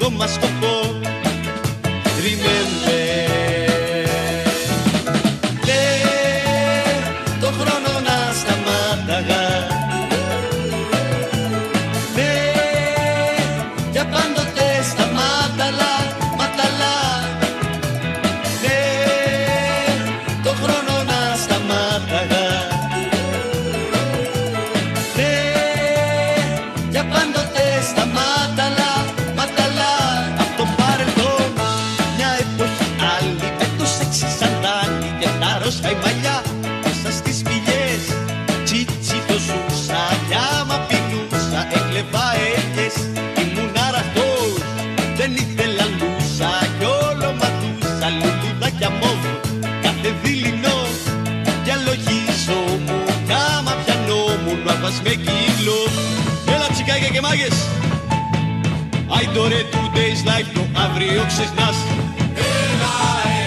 δικό μας σκοπό. Remember. Το χρόνο να σταμάταγα. Για πάντοτε σταμάταλα, ματαλά. Το χρόνο να σταμάταγα. Για πάντοτε σταμάταλα, ματαλά. Απ' το παρελθόν μια εποχή άλλη, με το σεξι σαντάλι και τα ρόσχα η μαλλιά μέσα στις σπηλιές. Τσίτσι το ζούσα, λιάμα πεινούσα, έκλεβα έλιες. Ήμουν αραχτός, δεν ήθελα λούσα κι όλο ματούσα, λουλουδάκια μόβ, κάθε δειλινό. Για λογίζω μου, κάμα πιανό μου, να πας με κύλο. Έλα τσικάκια και μάγες. Άιντορε today's life, το αύριο ξεχνάς. Έλα,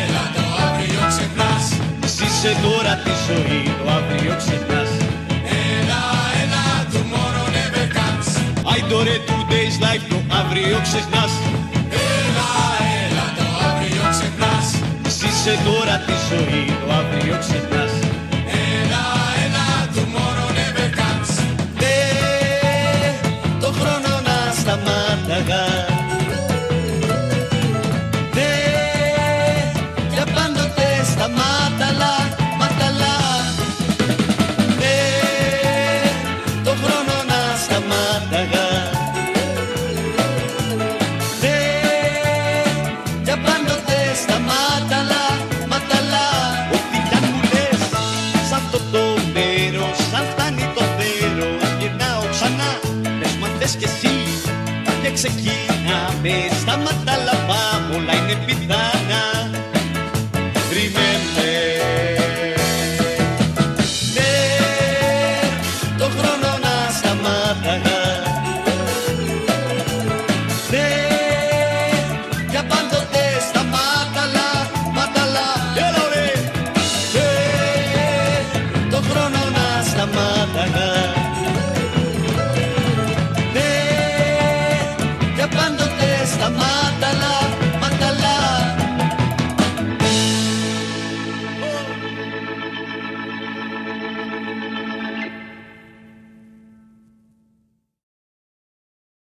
έλα, το αύριο ξεχνάς. Ζήσε τώρα τη ζωή, το αύριο ξεχνάς. Έλα, έλα, tomorrow never comes. Άιντορε today's life, το αύριο ξεχνάς. Έλα, έλα, το αύριο ξεχνάς. Ζήσε τώρα τη ζωή, το αύριο ξεχνάς. Έλα, έλα, tomorrow never comes. Το χρόνο να σταμάταγα. Για πάντοτε σταμάταλα, ματαλά. Το χρόνο να σταμάταγα. Για πάντοτε σταμάταλα, ματαλά. Ό,τι κι αν μου λες σ' αυτό το μέρος, αν φτάνει το θέρος, γυρνάω ξανά. Πες μου αν θες κι εσύ και ξεκίναμε. Στα ματάλα πάμε, όλα είναι πιθανά. Remember. Το χρόνο να σταμάταγα.